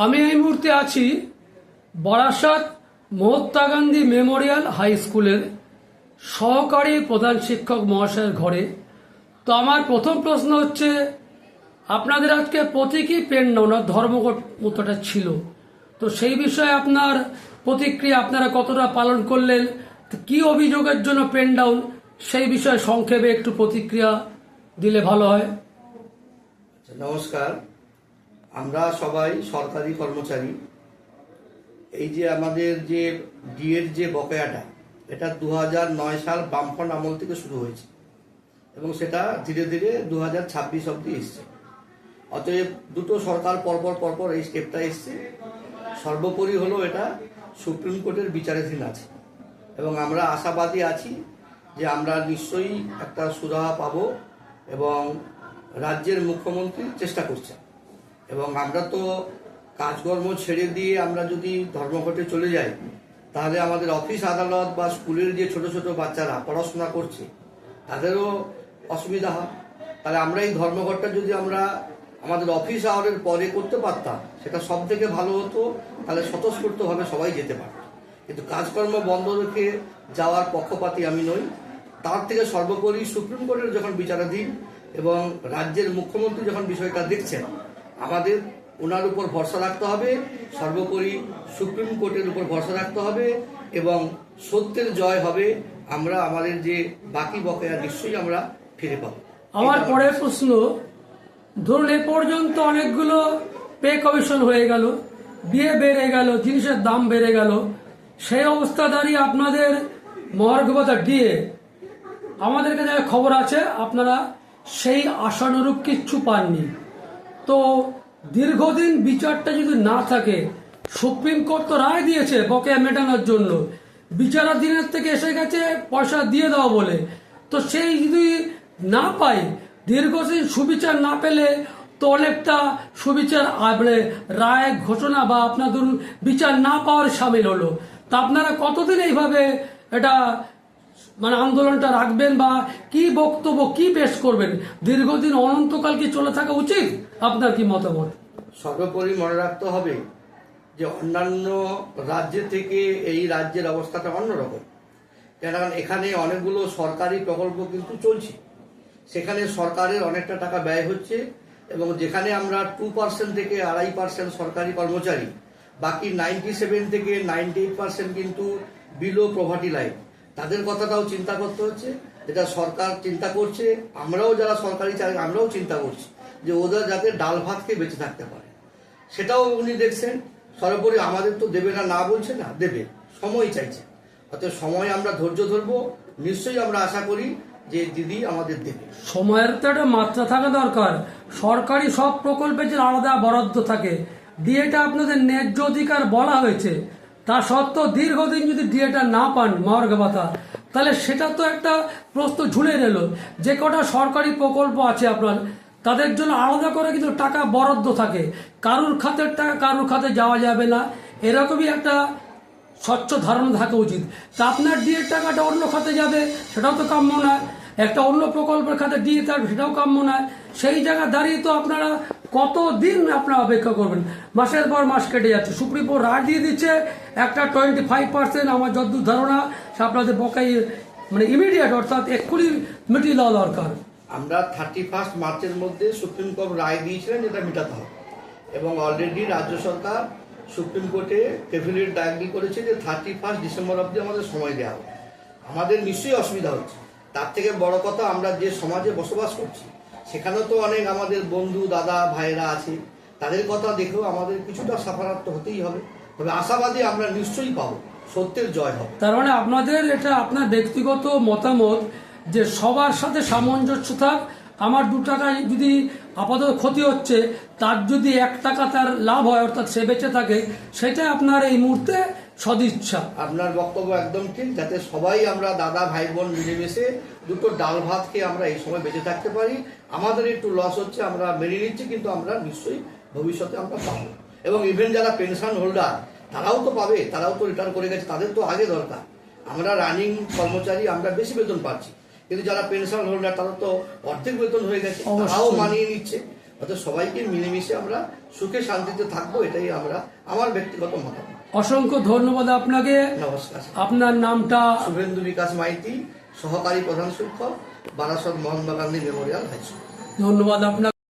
আমি এই মুহূর্তে আছি বারাসাত মহাত্মা গান্ধী মেমোরিয়াল হাই স্কুলের সহকারী প্রধান শিক্ষক মহাশয়ের ঘরে। তো আমার প্রথম প্রশ্ন হচ্ছে, আপনাদের আজকে প্রতীকী পেন ডাউন ধর্মঘট মতোটা ছিল, তো সেই বিষয়ে আপনার প্রতিক্রিয়া, আপনারা কতটা পালন করলেন, কি অভিযোগের জন্য পেন ডাউন, সেই বিষয়ে সংক্ষেপে একটু প্রতিক্রিয়া দিলে ভালো হয়। নমস্কার, আমরা সবাই সরকারি কর্মচারী। এই যে আমাদের যে ডিএর যে বকেয়াটা, এটা 2009 সাল বামফ্রন্ট আমল থেকে শুরু হয়েছে এবং সেটা ধীরে ধীরে 2026 অবধি এসছে। অতএব দুটো সরকার পরপর এই স্টেপটা এসছে। সর্বোপরি হলো এটা সুপ্রিম কোর্টের বিচারাধীন আছে এবং আমরা আশাবাদী আছি যে আমরা নিশ্চয়ই একটা সুরাহা পাবো এবং রাজ্যের মুখ্যমন্ত্রী চেষ্টা করছেন। এবং আমরা তো কাজকর্ম ছেড়ে দিয়ে আমরা যদি ধর্মঘটে চলে যাই, তাহলে আমাদের অফিস আদালত বা স্কুলের যে ছোট ছোট বাচ্চারা পড়াশোনা করছে তাদেরও অসুবিধা হয়। তাহলে আমরা এই ধর্মঘটটা যদি আমরা আমাদের অফিস আওয়ারের পরে করতে পারতাম, সেটা সব থেকে ভালো হতো। তাহলে স্বতঃস্ফূর্তভাবে সবাই যেতে পারত। কিন্তু কাজকর্ম বন্ধ রেখে যাওয়ার পক্ষপাতী আমি নই। তার থেকে সর্বোপরি সুপ্রিম কোর্টের যখন বিচারাধীন এবং রাজ্যের মুখ্যমন্ত্রী যখন বিষয়টা দেখছেন, আমাদের ওনার উপর ভরসা রাখতে হবে, সর্বোপরি সুপ্রিম কোর্টের উপর ভরসা রাখতে হবে এবং সত্যের জয় হবে। আমরা আমাদের যে বাকি বকেয়া নিশ্চয়ই আমরা ফিরে পাবো। আমার পরের প্রশ্ন, ধরুন এ পর্যন্ত অনেকগুলো পে কমিশন হয়ে গেল, বিয়ে বেড়ে গেল, জিনিসের দাম বেড়ে গেল, সেই অবস্থা দাঁড়িয়ে আপনাদের মহার্ঘভাতা ডিএ, আমাদের কাছে খবর আছে আপনারা সেই আশানুরূপ কিচ্ছু পাননি। তো দীর্ঘদিন বিচারটা যদি না থাকে, সুপ্রিম কোর্ট তো রায় দিয়েছে বকেয়া মেটানোর জন্য, বিচারাধীনের থেকে এসে গেছে পয়সা দিয়ে দেওয়া বলে, তো সেই যদি না পাই, দীর্ঘদিন সুবিচার না পেলে তো অনেকটা সুবিচার মানে রায় ঘোষণা বা আপনার ধরুন বিচার না পাওয়ার সামিল হলো। তা আপনারা কতদিন এইভাবে এটা মানে আন্দোলনটা রাখবেন বা কি বক্তব্য কি পেশ করবেন? দীর্ঘদিন অনন্তকাল কি চলে থাকা উচিত? আপনার কি মতামত? সর্বোপরি মনে রাখতে হবে যে অন্যান্য রাজ্যের থেকে এই রাজ্যের অবস্থাটা অন্যরকম। কারণ এখানে অনেকগুলো সরকারি প্রকল্প কিন্তু চলছে, সেখানে সরকারের অনেকটা টাকা ব্যয় হচ্ছে এবং যেখানে আমরা 2% থেকে 2.5% সরকারি কর্মচারী, বাকি 97 থেকে 98% কিন্তু বিলো পভার্টি লাইন। তাদের কথাটাও চিন্তা করতে হচ্ছে, যেটা সরকার চিন্তা করছে। আমরাও যারা সরকারি চাকরি, আমরাও চিন্তা করছি যে ওদের যাতে ডাল ভাত খেয়ে বেঁচে থাকতে পারে, সেটাও উনি দেখছেন। সর্বোপরি আমাদের তো দেবে না, না বলছে না, দেবে, সময় চাইছে। অর্থাৎ সময় আমরা ধৈর্য ধরবো, নিশ্চয়ই আমরা আশা করি যে দিদি আমাদের দেবে। সময়ের তো একটা মাত্রা থাকা দরকার। সরকারি সব প্রকল্পে যে আলাদা বরাদ্দ থাকে, ডিএটা আপনাদের ন্যায্য অধিকার বলা হয়েছে, তা সত্ত্বেও দীর্ঘদিন যদি ডিএটা না পান মহার্ঘ ভাতা, তাহলে সেটা তো একটা প্রশ্ন ঝুলে রইল। যে কটা সরকারি প্রকল্প আছে আপনার, তাদের জন্য আলাদা করে কিন্তু টাকা বরাদ্দ থাকে, কারুর খাতের টাকা কারুর খাতে যাওয়া যাবে না, এরকমই একটা স্বচ্ছ ধারণা থাকা উচিত। তা আপনার ডিএর টাকাটা অন্য খাতে যাবে, সেটাও তো কাম্য নয়। একটা অন্য প্রকল্পের খাতে দিয়ে থাকবে, সেটাও কাম্য নয়। সেই জায়গা দাঁড়িয়ে তো আপনারা কতদিন আপনারা অপেক্ষা করবেন? মাসের পর মাস কেটে যাচ্ছে, সুপ্রিম কোর্ট রায় দিয়ে দিচ্ছে একটা 25%, আমার যতদূর ধারণা সে আপনাদের বকাই মানে ইমিডিয়েট, অর্থাৎ এক্ষুনি মিটিয়ে দেওয়া দরকার। আমরা 31 মার্চের মধ্যে সুপ্রিম কোর্ট রায় দিয়েছিলেন এটা মেটাতে হবে এবং অলরেডি রাজ্য সরকার সুপ্রিম কোর্টে এফিলিয়েট দায়ের করেছে যে 31 ডিসেম্বর অবধি আমাদের সময় দেওয়া হবে। আমাদের নিশ্চয়ই অসুবিধা হচ্ছে। তার থেকে বড় কথা, আমরা যে সমাজে বসবাস করছি সেখানেও তো অনেক আমাদের বন্ধু দাদা ভাইরা আছে, তাদের কথা দেখেও আমাদের কিছুটা সাফারাত্ম হতেই হবে। তবে আশাবাদী আমরা নিশ্চয়ই পাবো, সত্যের জয় হবে। তার মানে আপনাদের এটা আপনার ব্যক্তিগত মতামত যে সবার সাথে সামঞ্জস্য থাক, আমার 2 টাকায় যদি আপাতত ক্ষতি হচ্ছে, তার যদি 1 টাকা তার লাভ হয়, অর্থাৎ সে বেঁচে থাকে, সেটা আপনার এই মুহূর্তে সদিচ্ছা। আপনার বক্তব্য একদম ঠিক, যাতে সবাই আমরা দাদা ভাই বোন মিলেমিশে দুটো ডাল ভাত খেয়ে আমরা এই সময় বেঁচে থাকতে পারি। আমাদের একটু লস হচ্ছে, আমরা মেনে নিচ্ছি, কিন্তু আমরা নিশ্চয়ই ভবিষ্যতে আমরা পাবো। এবং ইভেন যারা পেনশন হোল্ডার তারাও তো পাবে, তারাও তো রিটার্ন করে গেছে, তাদের তো আগে দরকার। আমরা রানিং কর্মচারী, আমরা বেশি বেতন পাচ্ছি, কিন্তু যারা পেনশন হোল্ডার তারা তো অর্ধেক বেতন হয়ে গেছে, তারাও মানিয়ে নিচ্ছে। অর্থাৎ সবাইকে মিলেমিশে আমরা সুখে শান্তিতে থাকবো, এটাই আমার ব্যক্তিগত মতামত। অসংখ্য ধন্যবাদ আপনাকে। নমস্কার। আপনার নামটা? শুভেন্দু বিকাশ মাইতি, সহকারী প্রধান শিক্ষক, Barasat Mahatma Gandhi memorial high school. ধন্যবাদ আপনাকে।